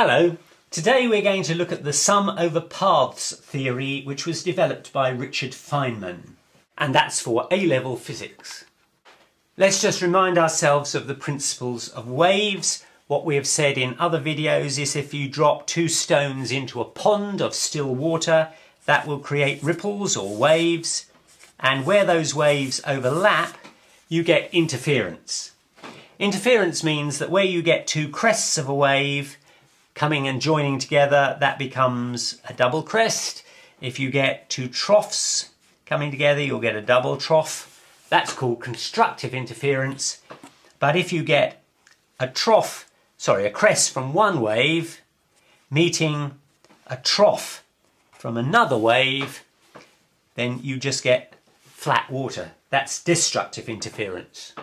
Hello, today we're going to look at the sum over paths theory, which was developed by Richard Feynman, and that's for A-level physics. Let's just remind ourselves of the principles of waves. What we have said in other videos is if you drop two stones into a pond of still water, that will create ripples or waves, and where those waves overlap, you get interference. Interference means that where you get two crests of a wave coming and joining together, that becomes a double crest. If you get two troughs coming together, you'll get a double trough. That's called constructive interference. But if you get a crest from one wave meeting a trough from another wave, then you just get flat water. That's destructive interference.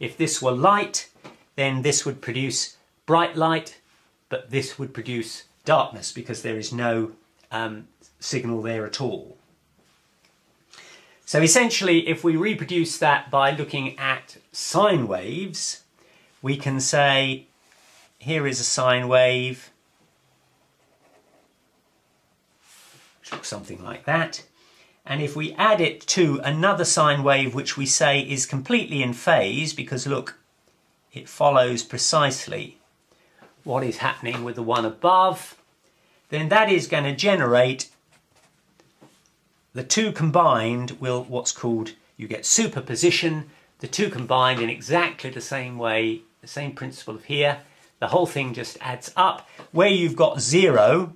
If this were light, then this would produce bright light, but this would produce darkness because there is no signal there at all. So essentially, if we reproduce that by looking at sine waves, we can say, here is a sine wave, which looks something like that. And if we add it to another sine wave, which we say is completely in phase, because look, it follows precisely what is happening with the one above, then that is going to generate, the two combined will, what's called, you get superposition, the two combined in exactly the same way, the same principle of here, the whole thing just adds up. Where you've got zero,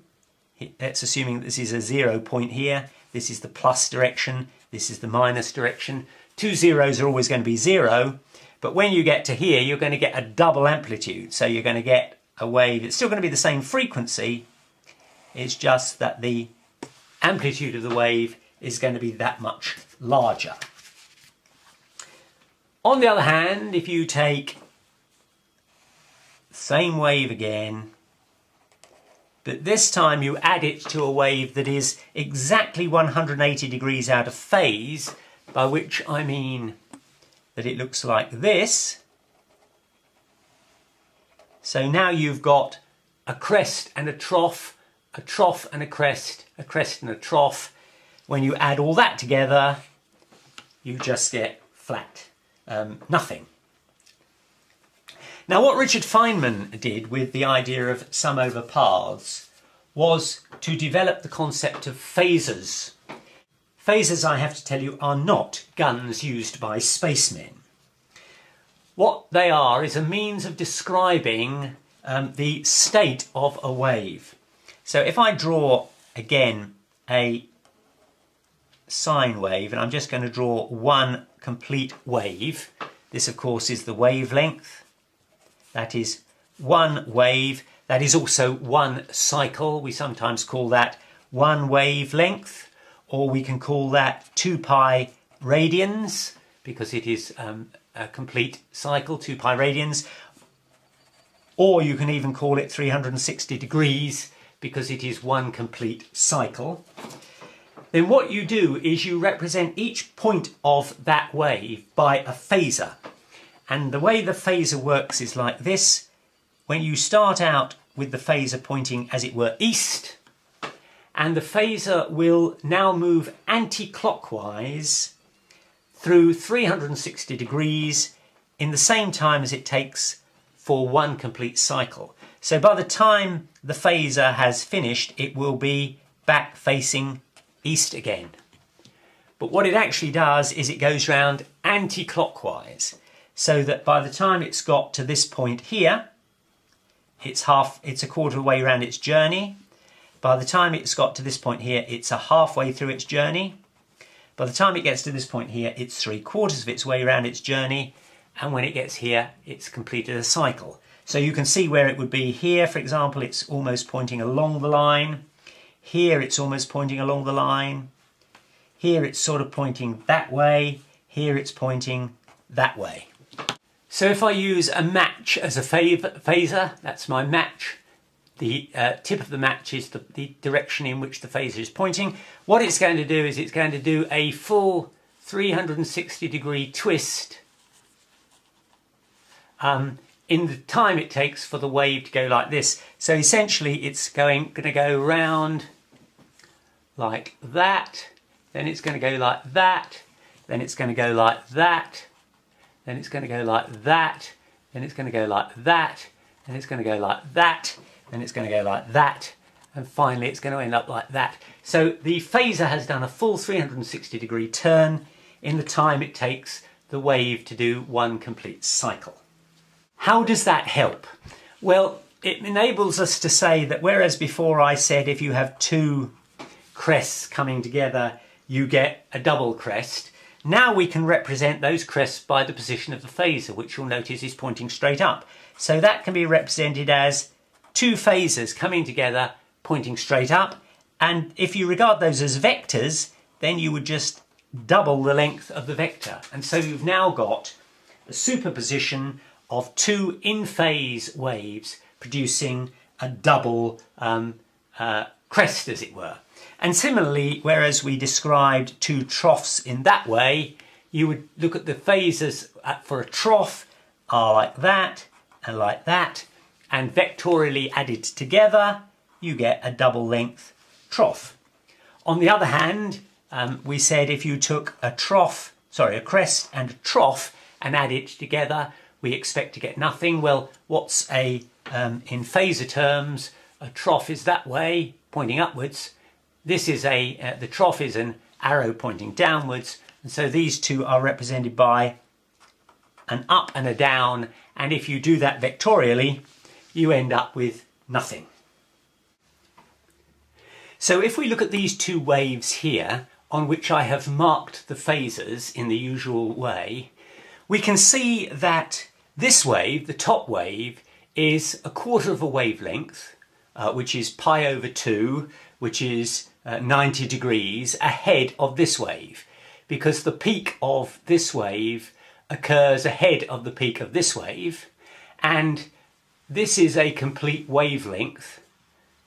that's assuming this is a 0 point here, this is the plus direction, this is the minus direction. Two zeros are always going to be 0, but when you get to here, you're going to get a double amplitude. So you're going to get a wave, it's still going to be the same frequency, it's just that the amplitude of the wave is going to be that much larger. On the other hand, if you take the same wave again, but this time you add it to a wave that is exactly 180 degrees out of phase, by which I mean that it looks like this. So now you've got a crest and a trough and a crest and a trough. When you add all that together, you just get flat, nothing. Now what Richard Feynman did with the idea of sum over paths was to develop the concept of phasors. Phasors, I have to tell you, are not guns used by spacemen. What they are is a means of describing the state of a wave. So if I draw again a sine wave, and I'm just going to draw one complete wave, this of course is the wavelength. That is one wave. That is also one cycle. We sometimes call that one wavelength, or we can call that 2 pi radians, because it is a complete cycle, 2 pi radians, or you can even call it 360 degrees because it is one complete cycle. Then what you do is you represent each point of that wave by a phasor. And the way the phasor works is like this. When you start out with the phasor pointing, as it were, east, and the phasor will now move anti-clockwise through 360 degrees in the same time as it takes for one complete cycle. So by the time the phasor has finished, it will be back facing east again. But what it actually does is it goes round anti-clockwise, so that by the time it's got to this point here, it's a quarter of the way around its journey. By the time it's got to this point here, it's a halfway through its journey. By the time it gets to this point here, it's 3/4 of its way around its journey. And when it gets here, it's completed a cycle. So you can see where it would be here, for example, it's almost pointing along the line. Here, it's almost pointing along the line. Here, it's sort of pointing that way. Here, it's pointing that way. So if I use a match as a phasor, that's my match. The tip of the match is the direction in which the phasor is pointing. What it's going to do is it's going to do a full 360 degree twist in the time it takes for the wave to go like this. So essentially it's going to go round like that, then it's going to go like that, then it's going to go like that, then it's going to go like that, then it's going to go like that, then it's going to go like that, then it's going to go like that, and finally it's going to end up like that. So the phaser has done a full 360-degree turn in the time it takes the wave to do one complete cycle. How does that help? Well, it enables us to say that whereas before I said if you have two crests coming together you get a double crest, now we can represent those crests by the position of the phaser, which you'll notice is pointing straight up. So that can be represented as two phasers coming together pointing straight up, and if you regard those as vectors then you would just double the length of the vector, and so you've now got a superposition of two in-phase waves producing a double crest, as it were. And similarly, whereas we described two troughs in that way, you would look at the phasers for a trough are like that, and vectorially added together you get a double length trough. On the other hand, we said if you took a crest and a trough and add it together, we expect to get nothing. Well, what's in phaser terms, a trough is that way, pointing upwards. This is the trough is an arrow pointing downwards, and so these two are represented by an up and a down, and if you do that vectorially, you end up with nothing. So if we look at these two waves here, on which I have marked the phasers in the usual way, we can see that this wave, the top wave, is a quarter of a wavelength, which is pi over 2, which is 90 degrees ahead of this wave, because the peak of this wave occurs ahead of the peak of this wave, and this is a complete wavelength.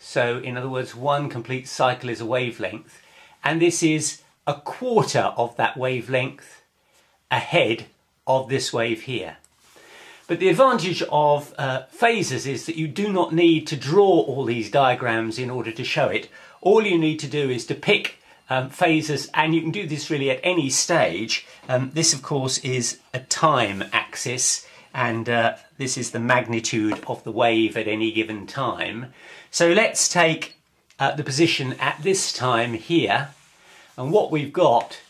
So in other words, one complete cycle is a wavelength, and this is a quarter of that wavelength ahead of this wave here. But the advantage of phasers is that you do not need to draw all these diagrams in order to show it. All you need to do is to pick phasers, and you can do this really at any stage. This of course is a time axis, and this is the magnitude of the wave at any given time. So let's take the position at this time here, and what we've got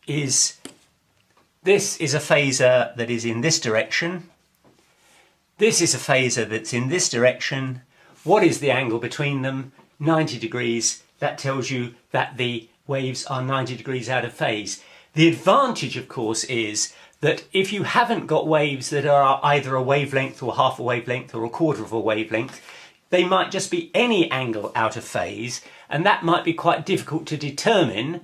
is this is a phaser that is in this direction. This is a phaser that's in this direction. What is the angle between them? 90 degrees. That tells you that the waves are 90 degrees out of phase. The advantage, of course, is that if you haven't got waves that are either a wavelength or half a wavelength or a quarter of a wavelength, they might just be any angle out of phase, and that might be quite difficult to determine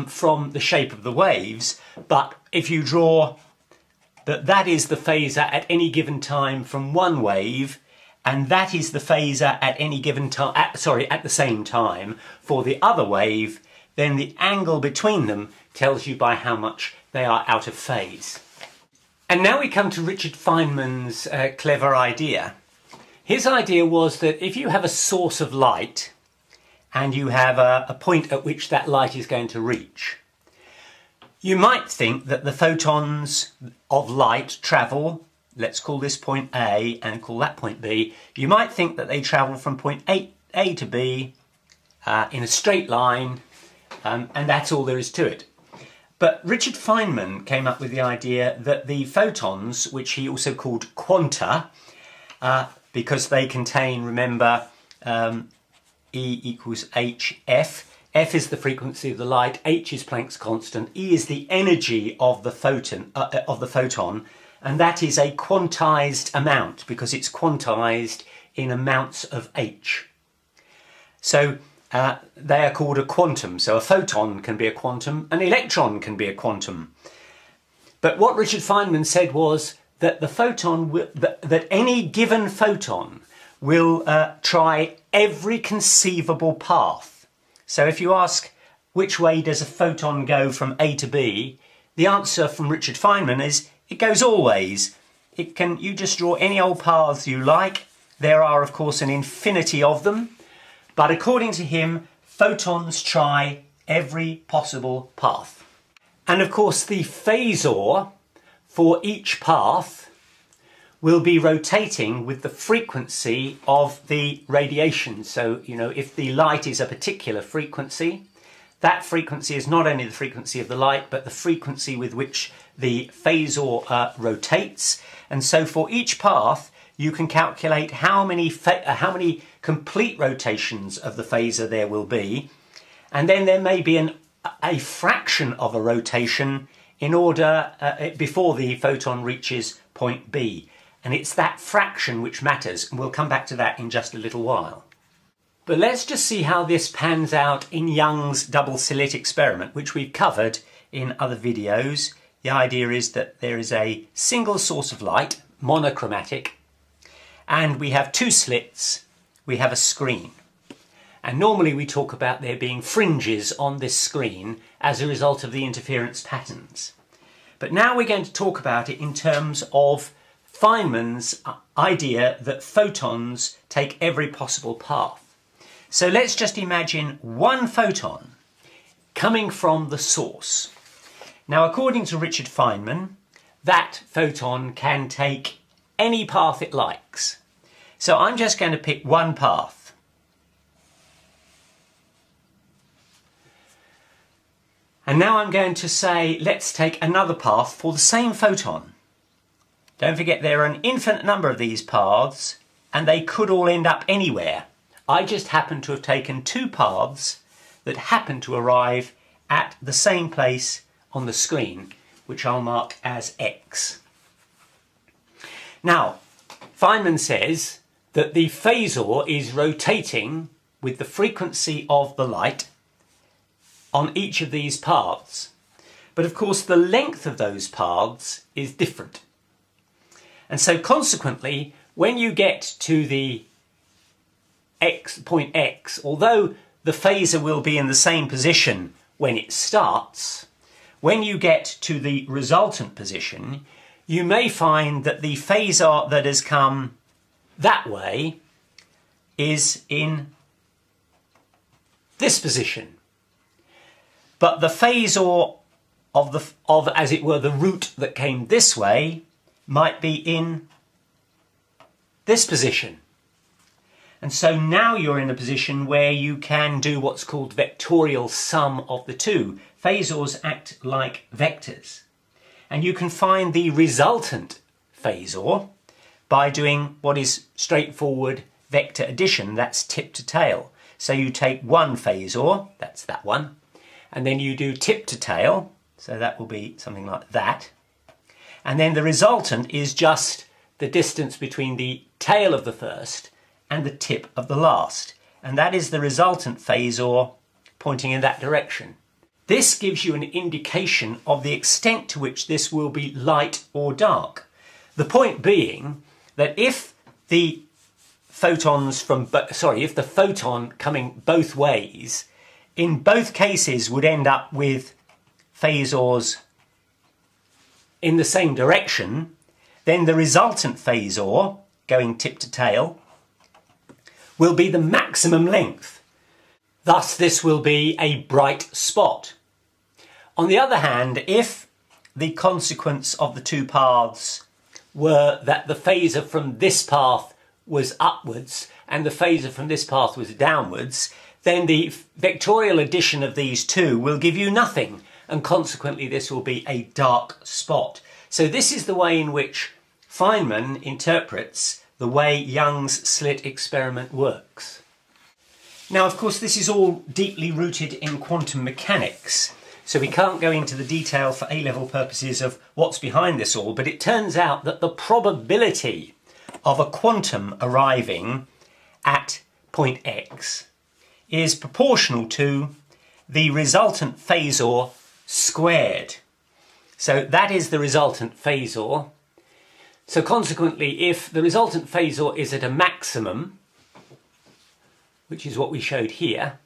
from the shape of the waves. But if you draw that is the phaser at any given time from one wave, and that is the phaser at any given time, at the same time for the other wave, then the angle between them tells you by how much they are out of phase. And now we come to Richard Feynman's clever idea. His idea was that if you have a source of light and you have a point at which that light is going to reach, you might think that the photons of light travel, let's call this point A and call that point B, you might think that they travel from point A to B in a straight line, and that's all there is to it. But Richard Feynman came up with the idea that the photons, which he also called quanta, because they contain, remember, E equals hf. F is the frequency of the light, h is Planck's constant, E is the energy of the photon, and that is a quantized amount because it's quantized in amounts of h. So they are called a quantum. So a photon can be a quantum, an electron can be a quantum. But what Richard Feynman said was that the photon, that any given photon will try every conceivable path. So if you ask which way does a photon go from A to B, the answer from Richard Feynman is it goes all ways. You just draw any old paths you like. There are, of course, an infinity of them. But according to him, photons try every possible path. And of course, the phasor for each path will be rotating with the frequency of the radiation. So, if the light is a particular frequency, that frequency is not only the frequency of the light, but the frequency with which the phasor rotates. And so for each path, you can calculate how many complete rotations of the phasor there will be. And then there may be a fraction of a rotation in order before the photon reaches point B. And it's that fraction which matters, and we'll come back to that in just a little while. But let's just see how this pans out in Young's double slit experiment, which we've covered in other videos. The idea is that there is a single source of light, monochromatic, and we have two slits, we have a screen. And normally we talk about there being fringes on this screen as a result of the interference patterns. But now we're going to talk about it in terms of Feynman's idea that photons take every possible path. So let's just imagine one photon coming from the source. Now, according to Richard Feynman, that photon can take any path it likes. So I'm just going to pick one path. And now I'm going to say, let's take another path for the same photon. Don't forget there are an infinite number of these paths, and they could all end up anywhere. I just happen to have taken two paths that happen to arrive at the same place on the screen, which I'll mark as X. Now, Feynman says that the phasor is rotating with the frequency of the light on each of these paths. But of course, the length of those paths is different. And so consequently, when you get to the point X, although the phasor will be in the same position when it starts, when you get to the resultant position, you may find that the phasor that has come that way is in this position. But the phasor of as it were, the route that came this way might be in this position. And so now you're in a position where you can do what's called vectorial sum of the two. Phasors act like vectors. And you can find the resultant phasor by doing what is straightforward vector addition. That's tip to tail. So you take one phasor, that's that one, and then you do tip to tail, so that will be something like that. And then the resultant is just the distance between the tail of the first and the tip of the last. And that is the resultant phasor pointing in that direction. This gives you an indication of the extent to which this will be light or dark. The point being that if the photons if the photon coming both ways, in both cases would end up with phasors in the same direction, then the resultant phasor, going tip to tail, will be the maximum length. Thus, this will be a bright spot. On the other hand, if the consequence of the two paths were that the phasor from this path was upwards and the phasor from this path was downwards, then the vectorial addition of these two will give you nothing, and consequently this will be a dark spot. So this is the way in which Feynman interprets the way Young's slit experiment works. Now, of course, this is all deeply rooted in quantum mechanics, so we can't go into the detail for A-level purposes of what's behind this all, but it turns out that the probability of a quantum arriving at point X is proportional to the resultant phasor squared. So that is the resultant phasor. So consequently, if the resultant phasor is at a maximum, which is what we showed here,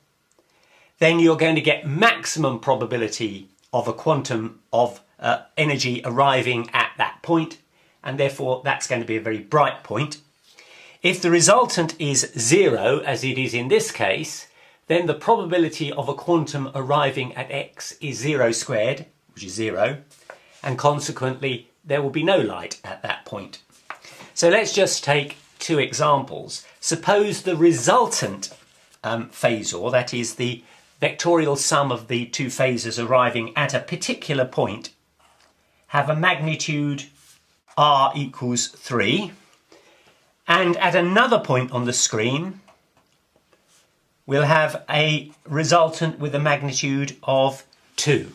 then you're going to get maximum probability of a quantum of energy arriving at that point. and therefore that's going to be a very bright point. If the resultant is 0, as it is in this case, then the probability of a quantum arriving at x is 0 squared, which is 0, and consequently there will be no light at that point. So let's just take two examples. Suppose the resultant phasor, that is the vectorial sum of the two phasors arriving at a particular point, have a magnitude r equals 3, and at another point on the screen we'll have a resultant with a magnitude of 2.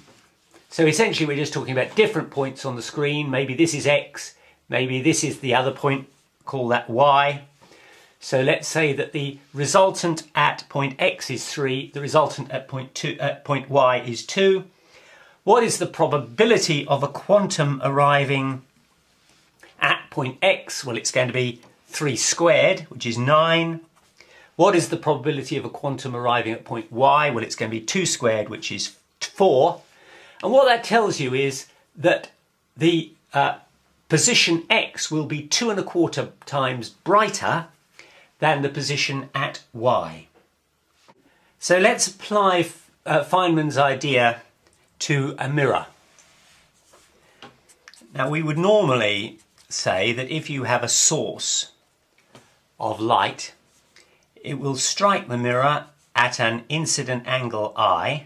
So essentially we're just talking about different points on the screen. Maybe this is x, maybe this is the other point, call that y. So let's say that the resultant at point x is 3, the resultant at point y is 2. What is the probability of a quantum arriving at point x? Well, it's going to be 3 squared, which is 9. What is the probability of a quantum arriving at point y? Well, it's going to be 2 squared, which is 4. And what that tells you is that the position x will be 2¼ times brighter than the position at y. So let's apply Feynman's idea to a mirror. Now we would normally say that if you have a source of light, it will strike the mirror at an incident angle I,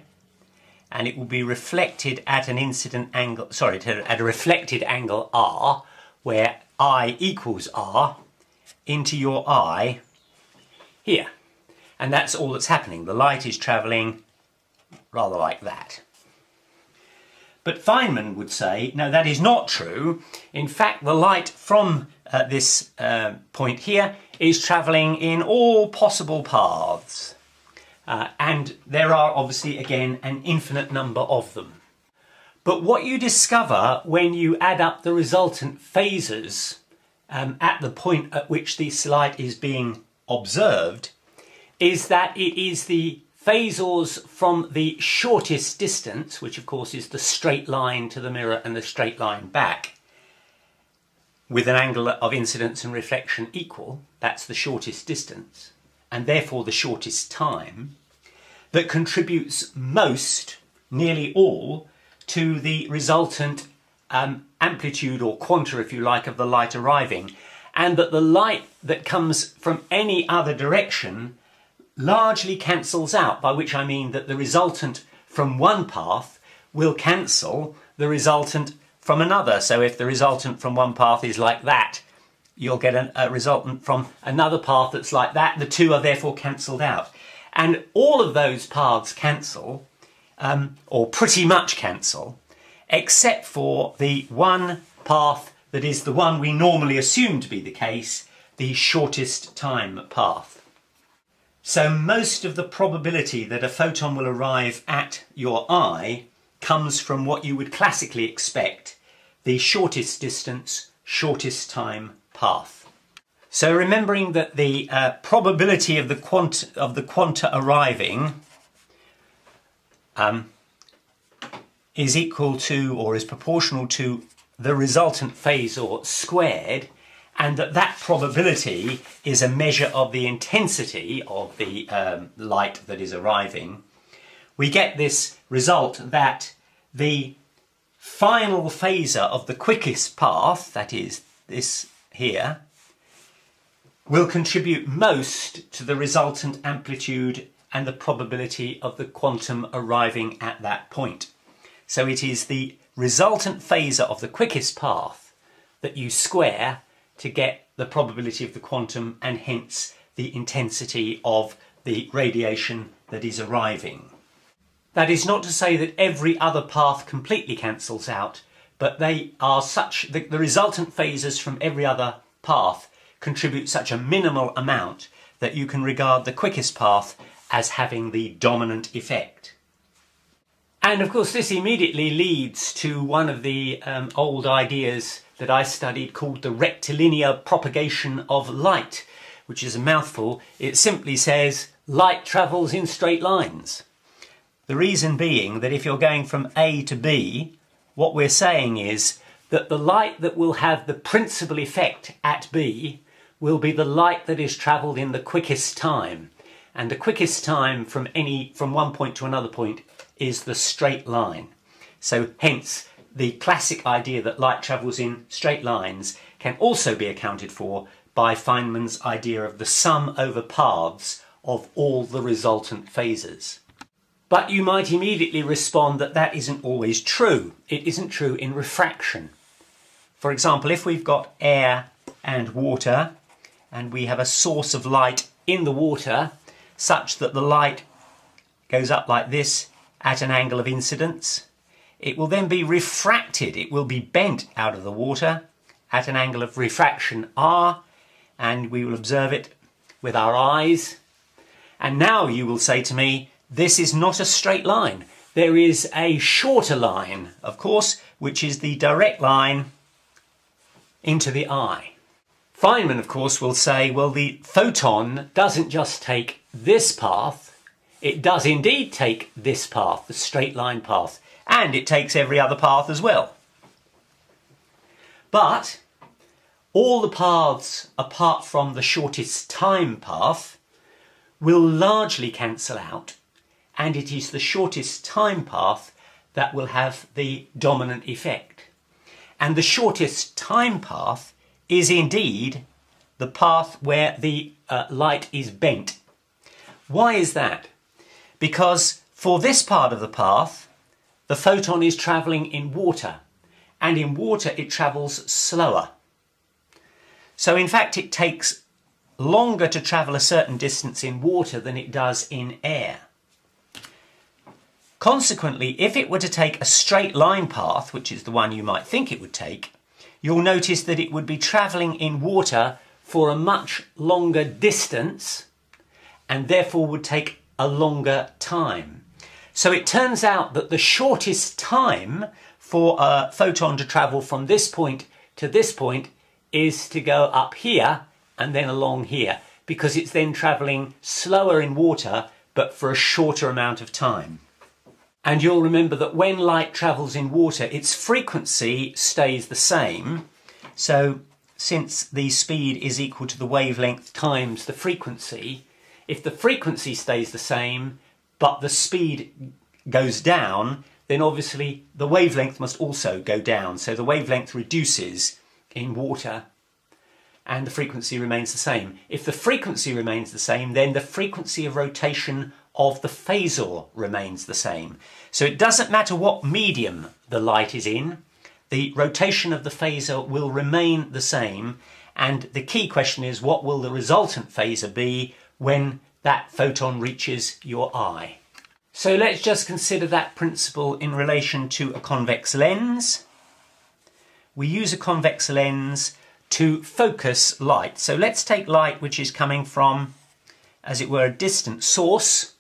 and it will be reflected at an at a reflected angle R, where I equals R, into your eye here. And that's all that's happening. The light is travelling rather like that. But Feynman would say, no, that is not true. In fact, the light from this point here is travelling in all possible paths. And there are obviously, again, an infinite number of them. But what you discover when you add up the resultant phasors at the point at which this light is being observed is that it is the phasors from the shortest distance, which of course is the straight line to the mirror and the straight line back, with an angle of incidence and reflection equal, that's the shortest distance, and therefore the shortest time, that contributes most, nearly all, to the resultant amplitude or quanta, if you like, of the light arriving, and that the light that comes from any other direction largely cancels out, by which I mean that the resultant from one path will cancel the resultant from another. So if the resultant from one path is like that, you'll get a resultant from another path that's like that. The two are therefore cancelled out. And all of those paths cancel, or pretty much cancel, except for the one path that is the one we normally assume to be the case, the shortest time path. So most of the probability that a photon will arrive at your eye comes from what you would classically expect, the shortest distance, shortest time path. So remembering that the probability of the quanta arriving is equal to, or is proportional to, the resultant phasor squared, and that probability is a measure of the intensity of the light that is arriving, we get this result that the final phasor of the quickest path, that is this here, will contribute most to the resultant amplitude and the probability of the quantum arriving at that point. So it is the resultant phasor of the quickest path that you square to get the probability of the quantum and hence the intensity of the radiation that is arriving. That is not to say that every other path completely cancels out, but they are such, the resultant phasors from every other path contribute such a minimal amount that you can regard the quickest path as having the dominant effect. And of course this immediately leads to one of the old ideas that I studied called the rectilinear propagation of light, which is a mouthful. It simply says light travels in straight lines. The reason being that if you're going from A to B, what we're saying is that the light that will have the principal effect at B will be the light that is travelled in the quickest time. And the quickest time from one point to another point is the straight line. So hence the classic idea that light travels in straight lines can also be accounted for by Feynman's idea of the sum over paths of all the resultant phases. But you might immediately respond that that isn't always true. It isn't true in refraction. For example, if we've got air and water, and we have a source of light in the water, such that the light goes up like this at an angle of incidence, it will then be refracted. It will be bent out of the water at an angle of refraction r, and we will observe it with our eyes. And now you will say to me, this is not a straight line. There is a shorter line, of course, which is the direct line into the eye. Feynman, of course, will say, well, the photon doesn't just take this path, it does indeed take this path, the straight line path, and it takes every other path as well. But all the paths apart from the shortest time path will largely cancel out, and it is the shortest time path that will have the dominant effect. And the shortest time path is indeed the path where the light is bent. Why is that? Because for this part of the path, the photon is travelling in water, and in water it travels slower. So in fact it takes longer to travel a certain distance in water than it does in air. Consequently, if it were to take a straight line path, which is the one you might think it would take, you'll notice that it would be travelling in water for a much longer distance and therefore would take a longer time. So it turns out that the shortest time for a photon to travel from this point to this point is to go up here and then along here, because it's then travelling slower in water but for a shorter amount of time. And you'll remember that when light travels in water, its frequency stays the same. So since the speed is equal to the wavelength times the frequency, if the frequency stays the same but the speed goes down, then obviously the wavelength must also go down. So the wavelength reduces in water and the frequency remains the same. If the frequency remains the same, then the frequency of rotation of the phasor remains the same. So it doesn't matter what medium the light is in, the rotation of the phasor will remain the same, and the key question is, what will the resultant phasor be when that photon reaches your eye? So let's just consider that principle in relation to a convex lens. We use a convex lens to focus light. So let's take light which is coming from, as it were, a distant source,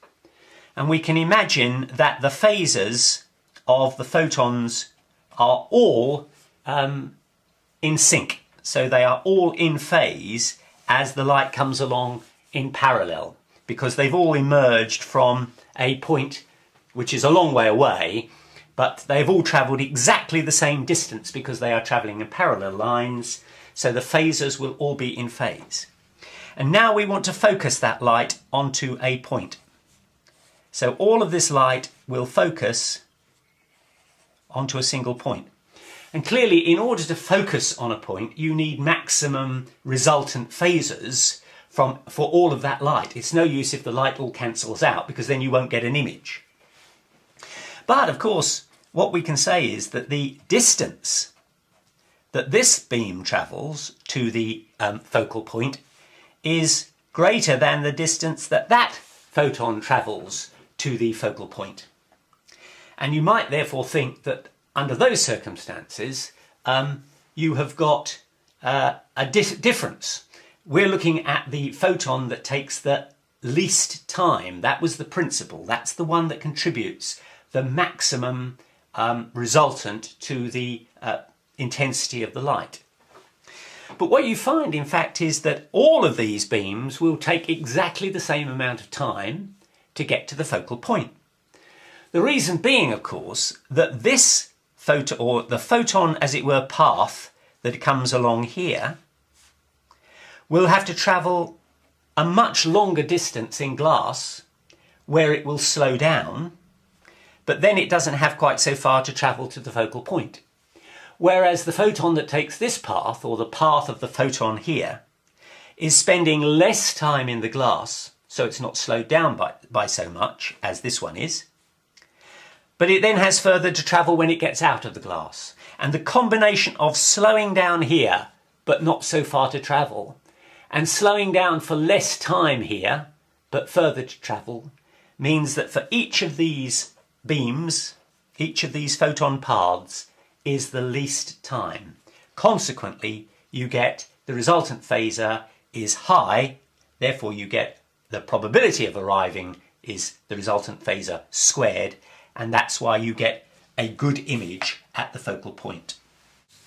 and we can imagine that the phasors of the photons are all in sync. So they are all in phase as the light comes along in parallel, because they've all emerged from a point which is a long way away, but they've all travelled exactly the same distance because they are travelling in parallel lines, so the phasors will all be in phase. And now we want to focus that light onto a point. So all of this light will focus onto a single point. And clearly, in order to focus on a point, you need maximum resultant phasors for all of that light. It's no use if the light all cancels out, because then you won't get an image. But of course, what we can say is that the distance that this beam travels to the focal point is greater than the distance that that photon travels to the focal point. And you might therefore think that under those circumstances, you have got a difference. We're looking at the photon that takes the least time. That was the principle. That's the one that contributes the maximum resultant to the intensity of the light. But what you find, in fact, is that all of these beams will take exactly the same amount of time to get to the focal point. The reason being, of course, that this photon, or the photon, as it were, path that comes along here, will have to travel a much longer distance in glass where it will slow down, but then it doesn't have quite so far to travel to the focal point. Whereas the photon that takes this path, or the path of the photon here, is spending less time in the glass, so it's not slowed down by so much as this one is, but it then has further to travel when it gets out of the glass. And the combination of slowing down here, but not so far to travel, and slowing down for less time here, but further to travel, means that for each of these beams, each of these photon paths is the least time. Consequently, you get the resultant phasor is high, therefore you get the probability of arriving is the resultant phasor squared, and that's why you get a good image at the focal point.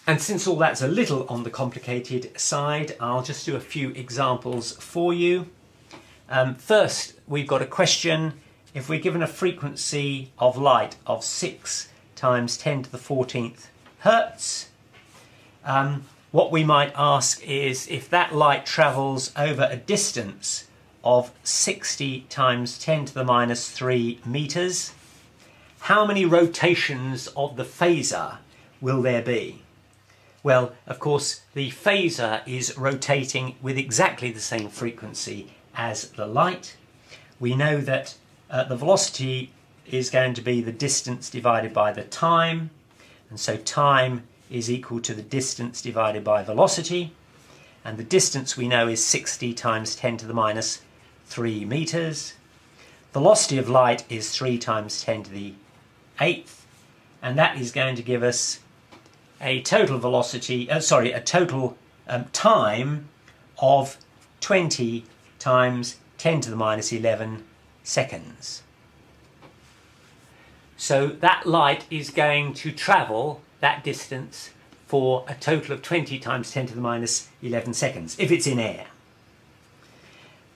And since all that's a little on the complicated side, I'll just do a few examples for you. First, we've got a question. If we're given a frequency of light of 6 times 10 to the 14th hertz, what we might ask is if that light travels over a distance of 60 times 10 to the minus 3 meters, how many rotations of the phasor will there be? Well, of course, the phasor is rotating with exactly the same frequency as the light. We know that the velocity is going to be the distance divided by the time, and so time is equal to the distance divided by velocity, and the distance we know is 60 times 10 to the minus 3 meters. Velocity of light is 3 times 10 to the 8th, and that is going to give us a total velocity, a total time of 20 times 10 to the minus 11 seconds. So that light is going to travel that distance for a total of 20 times 10 to the minus 11 seconds, if it's in air.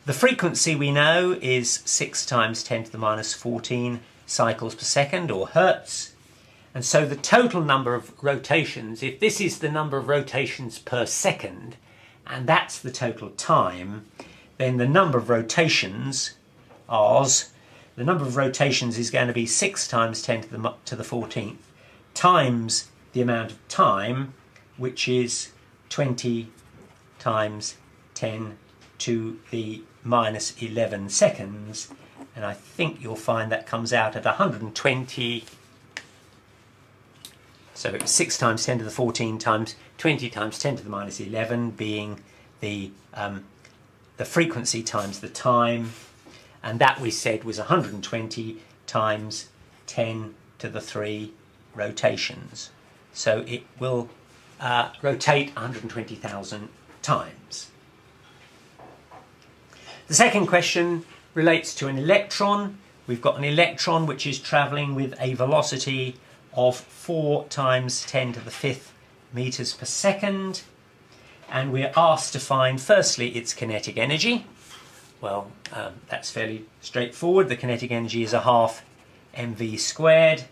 The frequency we know is 6 times 10 to the minus 14 cycles per second, or hertz. And so the total number of rotations, if this is the number of rotations per second, and that's the total time, then the number of rotations, R's, the number of rotations is going to be 6 times 10 to the 14th times the amount of time, which is 20 times 10 to the minus 11 seconds. And I think you'll find that comes out at 120. So it's 6 times 10 to the 14 times 20 times 10 to the minus 11 being the frequency times the time, and that we said was 120 times 10 to the 3 rotations. So it will rotate 120,000 times. The second question relates to an electron. We've got an electron which is travelling with a velocity of 4 times 10 to the 5th meters per second, and we're asked to find firstly its kinetic energy. Well, that's fairly straightforward. The kinetic energy is a half mv squared,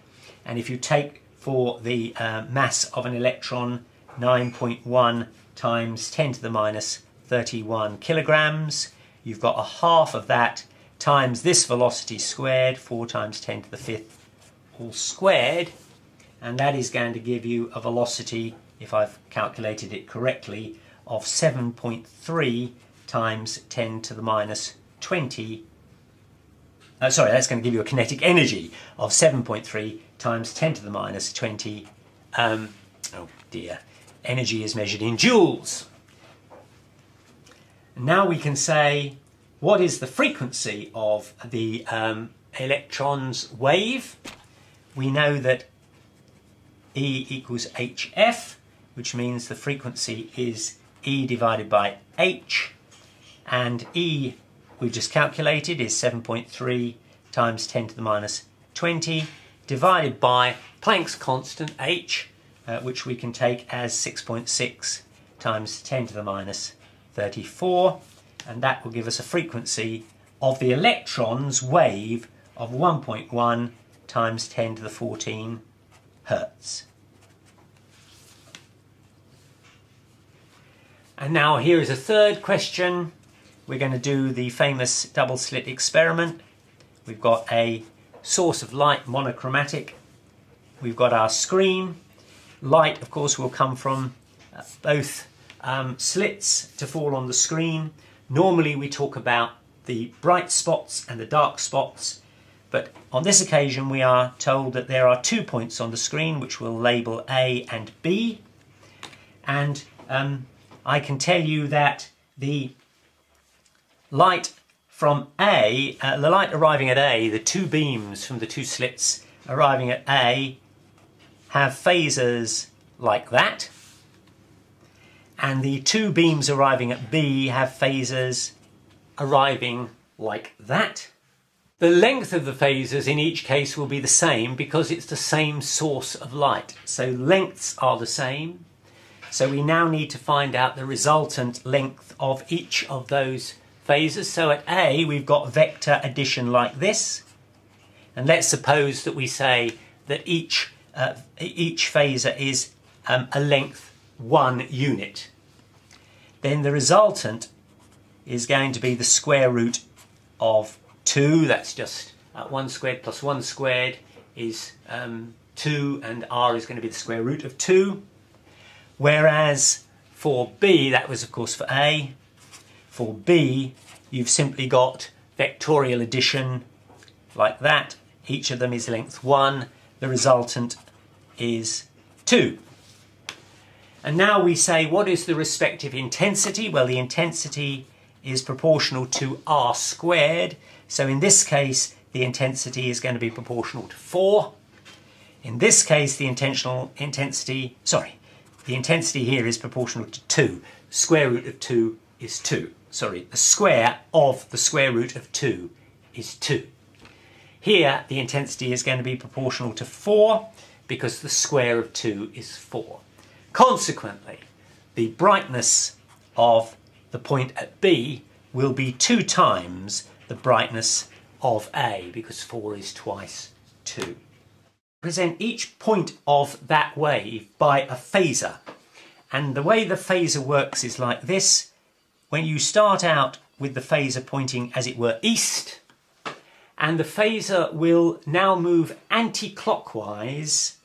and if you take for the mass of an electron 9.1 times 10 to the minus 31 kilograms, you've got a half of that times this velocity squared, 4 times 10 to the 5th all squared, and that is going to give you a velocity, if I've calculated it correctly, of 7.3 times 10 to the minus 20. That's going to give you a kinetic energy of 7.3 times 10 to the minus 20. Oh dear, energy is measured in joules. Now we can say, what is the frequency of the electron's wave? We know that E equals hf, which means the frequency is E divided by h, and E we've just calculated is 7.3 times 10 to the minus 20 divided by Planck's constant h, which we can take as 6.6 times 10 to the minus 34, and that will give us a frequency of the electron's wave of 1.1 times 10 to the 14 hertz. And now here is a third question. We're going to do the famous double slit experiment. We've got a source of light, monochromatic. We've got our screen. Light, of course, will come from both slits to fall on the screen. Normally we talk about the bright spots and the dark spots, but on this occasion we are told that there are 2 points on the screen which we'll label A and B. And I can tell you that the light from A, the light arriving at A, the two beams from the two slits arriving at A have phasors like that, and the two beams arriving at B have phasors arriving like that. The length of the phasors in each case will be the same because it's the same source of light. So lengths are the same. So we now need to find out the resultant length of each of those phasors. So at A we've got vector addition like this. And let's suppose that we say that each phasor is a length 1 unit. Then the resultant is going to be the square root of 2. That's just 1 squared plus 1 squared is 2, and r is going to be the square root of 2. Whereas for B, that was of course for A, for B you've simply got vectorial addition like that. Each of them is length 1. The resultant is 2. And now we say, what is the respective intensity? Well, the intensity is proportional to r squared. So in this case, the intensity is going to be proportional to 4. In this case, the intensity here is proportional to 2. Square root of 2 is 2. Sorry, the square of the square root of 2 is 2. Here, the intensity is going to be proportional to 4 because the square of 2 is 4. Consequently, the brightness of the point at B will be 2 times the brightness of A because 4 is twice 2. Present each point of that wave by a phasor. And the way the phasor works is like this. When you start out with the phasor pointing, as it were, east, and the phasor will now move anti-clockwise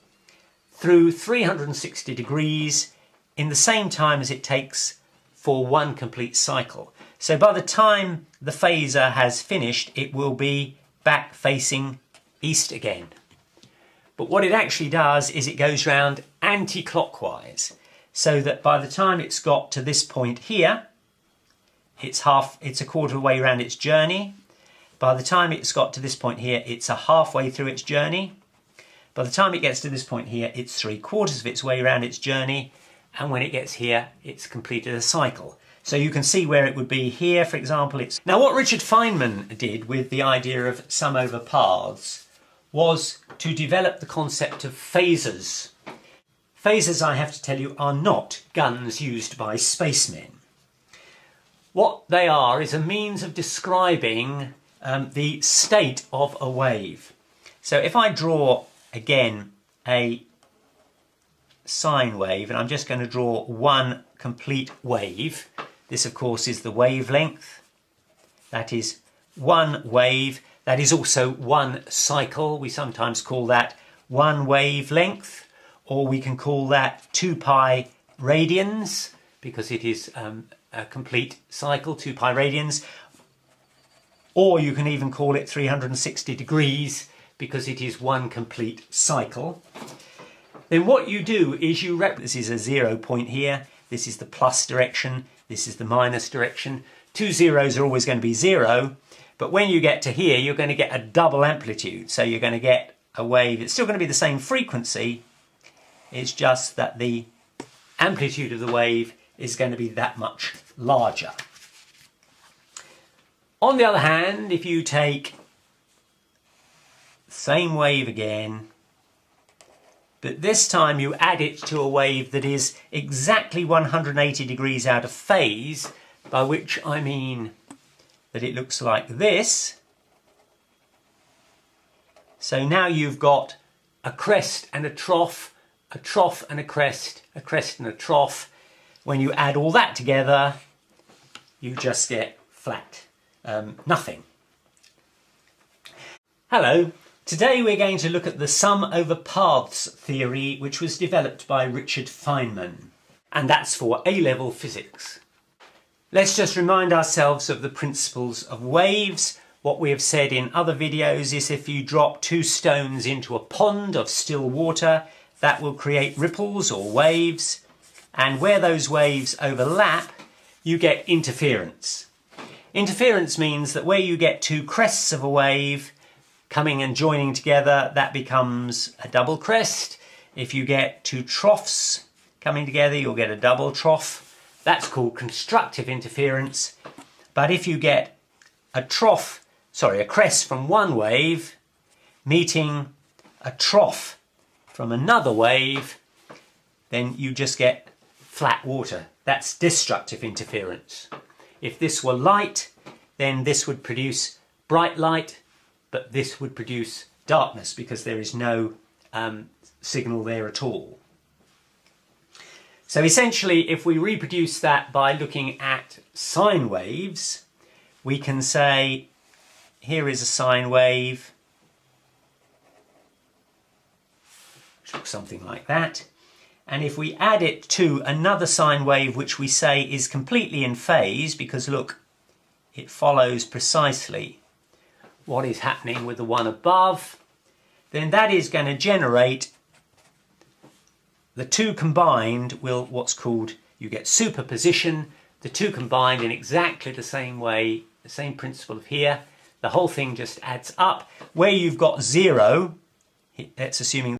through 360 degrees in the same time as it takes for one complete cycle. So by the time the phasor has finished, it will be back facing east again. But what it actually does is it goes round anti-clockwise, so that by the time it's got to this point here, it's a quarter of the way around its journey. By the time it's got to this point here, it's a halfway through its journey. By the time it gets to this point here, it's 3/4 of its way around its journey. And when it gets here, it's completed a cycle. So you can see where it would be here, for example. Now what Richard Feynman did with the idea of sum over paths was to develop the concept of phasors. Phasors, I have to tell you, are not guns used by spacemen. What they are is a means of describing the state of a wave. So if I draw again a sine wave, and I'm just going to draw one complete wave. This of course is the wavelength. That is one wave. That is also one cycle. We sometimes call that one wavelength, or we can call that 2 pi radians because it is a complete cycle, 2 pi radians. Or you can even call it 360 degrees because it is one complete cycle. Then what you do is this is a 0 point here, this is the plus direction, this is the minus direction. 2 zeros are always going to be 0, but when you get to here, you're going to get a double amplitude. So you're going to get a wave, it's still going to be the same frequency, it's just that the amplitude of the wave is going to be that much larger. On the other hand, if you take the same wave again, but this time you add it to a wave that is exactly 180 degrees out of phase, by which I mean that it looks like this. So now you've got a crest and a trough and a crest and a trough. when you add all that together, you just get flat, nothing. Hello, today we're going to look at the sum over paths theory, which was developed by Richard Feynman, and that's for A-level physics. Let's just remind ourselves of the principles of waves. What we have said in other videos is if you drop 2 stones into a pond of still water, that will create ripples or waves, and where those waves overlap, you get interference. Interference means that where you get 2 crests of a wave coming and joining together, that becomes a double crest. If you get 2 troughs coming together, you'll get a double trough. That's called constructive interference. But if you get a crest from one wave meeting a trough from another wave, then you just get flat water. That's destructive interference. If this were light, then this would produce bright light, but this would produce darkness because there is no signal there at all. So essentially, if we reproduce that by looking at sine waves, we can say, here is a sine wave, which looks something like that. And if we add it to another sine wave, which we say is completely in phase, because look, it follows precisely what is happening with the one above, then that is going to generate, the 2 combined will, what's called, you get superposition, the 2 combined in exactly the same way, the same principle of here, the whole thing just adds up. Where you've got 0, that's assuming